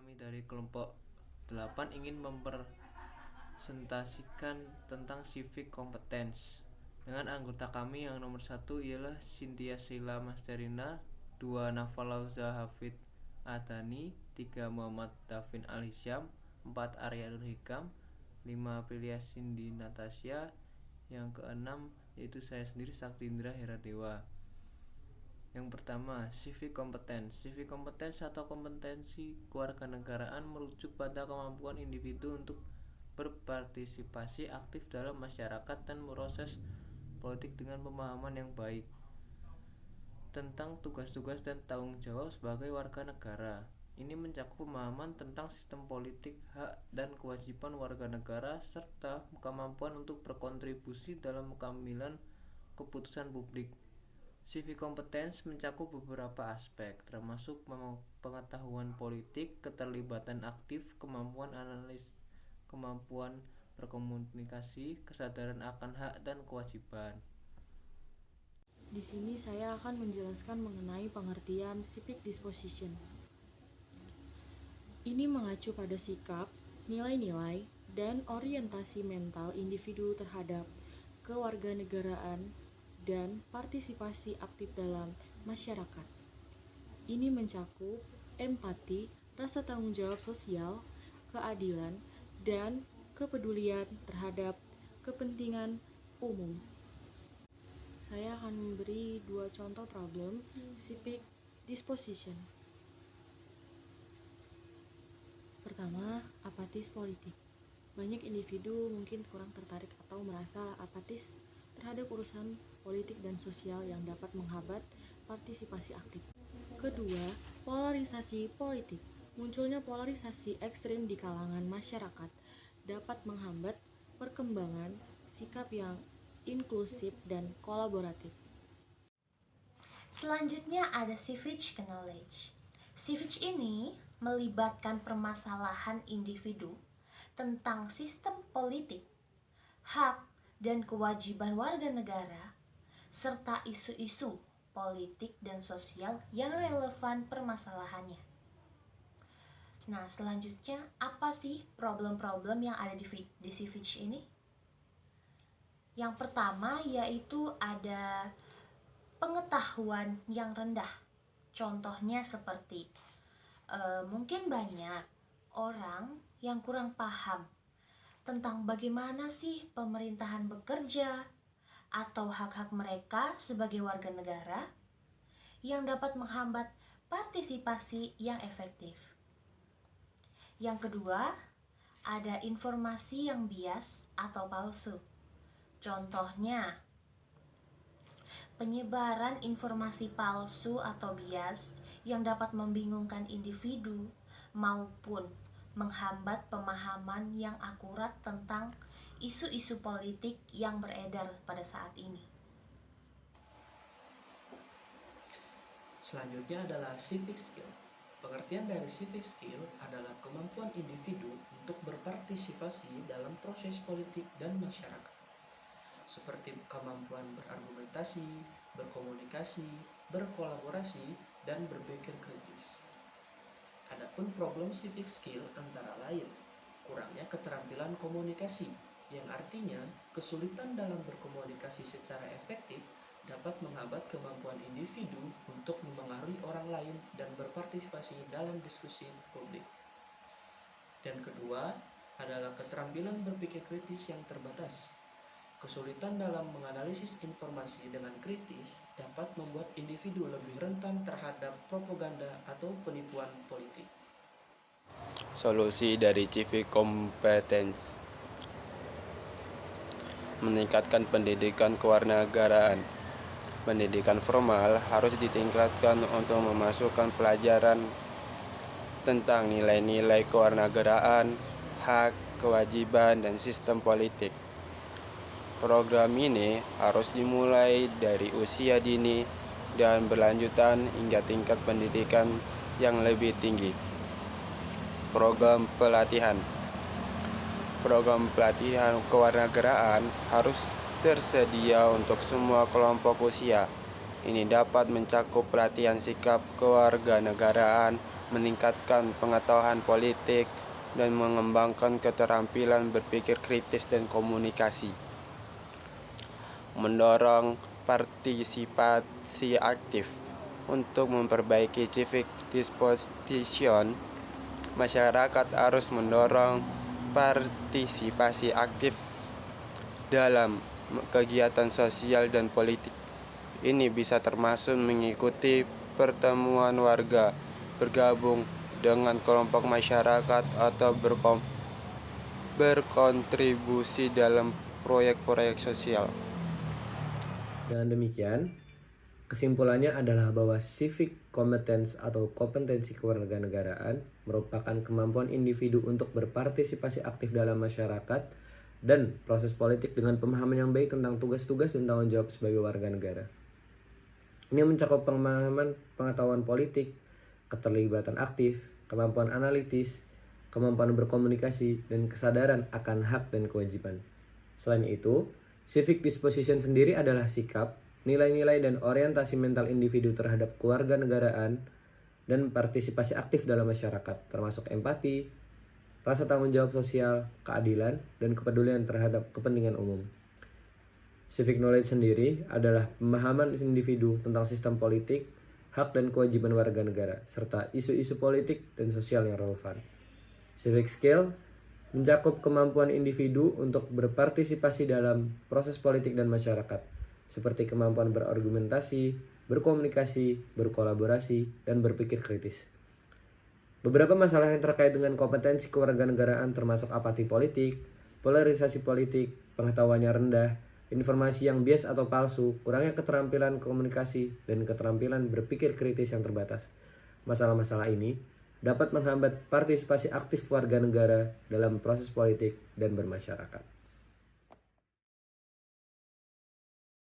Kami dari kelompok 8 ingin mempresentasikan tentang civic competence dengan anggota kami yang nomor 1 ialah Cynthia Sheila Masterina, 2 Nafalauza Hafid Adani, 3 Muhammad Davin Al-Hisham, 4 Arya Nur Hikam, 5 Aprilia Cindy Natasha, yang keenam yaitu saya sendiri Saktindra Heradewa. Yang pertama, civic competence. Civic competence atau kompetensi kewarganegaraan merujuk pada kemampuan individu untuk berpartisipasi aktif dalam masyarakat dan proses politik dengan pemahaman yang baik tentang tugas-tugas dan tanggung jawab sebagai warga negara. Ini mencakup pemahaman tentang sistem politik, hak dan kewajiban warga negara, serta kemampuan untuk berkontribusi dalam pengambilan keputusan publik. Civic competence mencakup beberapa aspek, termasuk pengetahuan politik, keterlibatan aktif, kemampuan analis, kemampuan berkomunikasi, kesadaran akan hak dan kewajiban. Di sini saya akan menjelaskan mengenai pengertian civic disposition. Ini mengacu pada sikap, nilai-nilai, dan orientasi mental individu terhadap kewarganegaraan dan partisipasi aktif dalam masyarakat. Ini mencakup empati, rasa tanggung jawab sosial, keadilan, dan kepedulian terhadap kepentingan umum. Saya akan memberi 2 contoh problem civic disposition. Pertama, apatis politik. Banyak individu mungkin kurang tertarik atau merasa apatis terhadap urusan politik dan sosial yang dapat menghambat partisipasi aktif. Kedua, polarisasi politik. Munculnya polarisasi ekstrim di kalangan masyarakat dapat menghambat perkembangan sikap yang inklusif dan kolaboratif. Selanjutnya ada civic knowledge. Civic ini melibatkan permasalahan individu tentang sistem politik, hak dan kewajiban warga negara, serta isu-isu politik dan sosial yang relevan permasalahannya. Nah, selanjutnya apa sih problem-problem yang ada di civic ini? Yang pertama yaitu ada pengetahuan yang rendah. Contohnya seperti mungkin banyak orang yang kurang paham tentang bagaimana sih pemerintahan bekerja atau hak-hak mereka sebagai warga negara yang dapat menghambat partisipasi yang efektif. Yang kedua, ada informasi yang bias atau palsu. Contohnya, penyebaran informasi palsu atau bias yang dapat membingungkan individu maupun menghambat pemahaman yang akurat tentang isu-isu politik yang beredar pada saat ini. Selanjutnya adalah civic skill. Pengertian dari civic skill adalah kemampuan individu untuk berpartisipasi dalam proses politik dan masyarakat, seperti kemampuan berargumentasi, berkomunikasi, berkolaborasi, dan berpikir kritis. Adapun problem civic skill antara lain kurangnya keterampilan komunikasi, yang artinya kesulitan dalam berkomunikasi secara efektif dapat menghambat kemampuan individu untuk memengaruhi orang lain dan berpartisipasi dalam diskusi publik. Dan kedua adalah keterampilan berpikir kritis yang terbatas. Kesulitan dalam menganalisis informasi dengan kritis dapat membuat individu lebih rentan terhadap propaganda atau penipuan politik. Solusi dari civic competence: meningkatkan pendidikan kewarganegaraan. Pendidikan formal harus ditingkatkan untuk memasukkan pelajaran tentang nilai-nilai kewarganegaraan, hak, kewajiban, dan sistem politik. Program ini harus dimulai dari usia dini dan berlanjutan hingga tingkat pendidikan yang lebih tinggi. Program pelatihan kewarganegaraan harus tersedia untuk semua kelompok usia. Ini dapat mencakup pelatihan sikap kewarganegaraan, meningkatkan pengetahuan politik, dan mengembangkan keterampilan berpikir kritis dan komunikasi. Mendorong partisipasi aktif. Untuk memperbaiki civic disposition, masyarakat harus mendorong partisipasi aktif dalam kegiatan sosial dan politik. Ini bisa termasuk mengikuti pertemuan warga, bergabung dengan kelompok masyarakat, atau berkontribusi dalam proyek-proyek sosial. Dengan demikian, kesimpulannya adalah bahwa civic competence atau kompetensi kewarganegaraan merupakan kemampuan individu untuk berpartisipasi aktif dalam masyarakat dan proses politik dengan pemahaman yang baik tentang tugas-tugas dan tanggung jawab sebagai warga negara. Ini mencakup pemahaman pengetahuan politik, keterlibatan aktif, kemampuan analitis, kemampuan berkomunikasi, dan kesadaran akan hak dan kewajiban. Selain itu, civic disposition sendiri adalah sikap, nilai-nilai dan orientasi mental individu terhadap kewarganegaraan dan partisipasi aktif dalam masyarakat, termasuk empati, rasa tanggung jawab sosial, keadilan, dan kepedulian terhadap kepentingan umum. Civic knowledge sendiri adalah pemahaman individu tentang sistem politik, hak dan kewajiban warga negara, serta isu-isu politik dan sosial yang relevan. Civic skill mencakup kemampuan individu untuk berpartisipasi dalam proses politik dan masyarakat, seperti kemampuan berargumentasi, berkomunikasi, berkolaborasi, dan berpikir kritis. Beberapa masalah yang terkait dengan kompetensi kewarganegaraan termasuk apati politik, polarisasi politik, pengetahuannya rendah, informasi yang bias atau palsu, kurangnya keterampilan komunikasi, dan keterampilan berpikir kritis yang terbatas. Masalah-masalah ini dapat menghambat partisipasi aktif warga negara dalam proses politik dan bermasyarakat.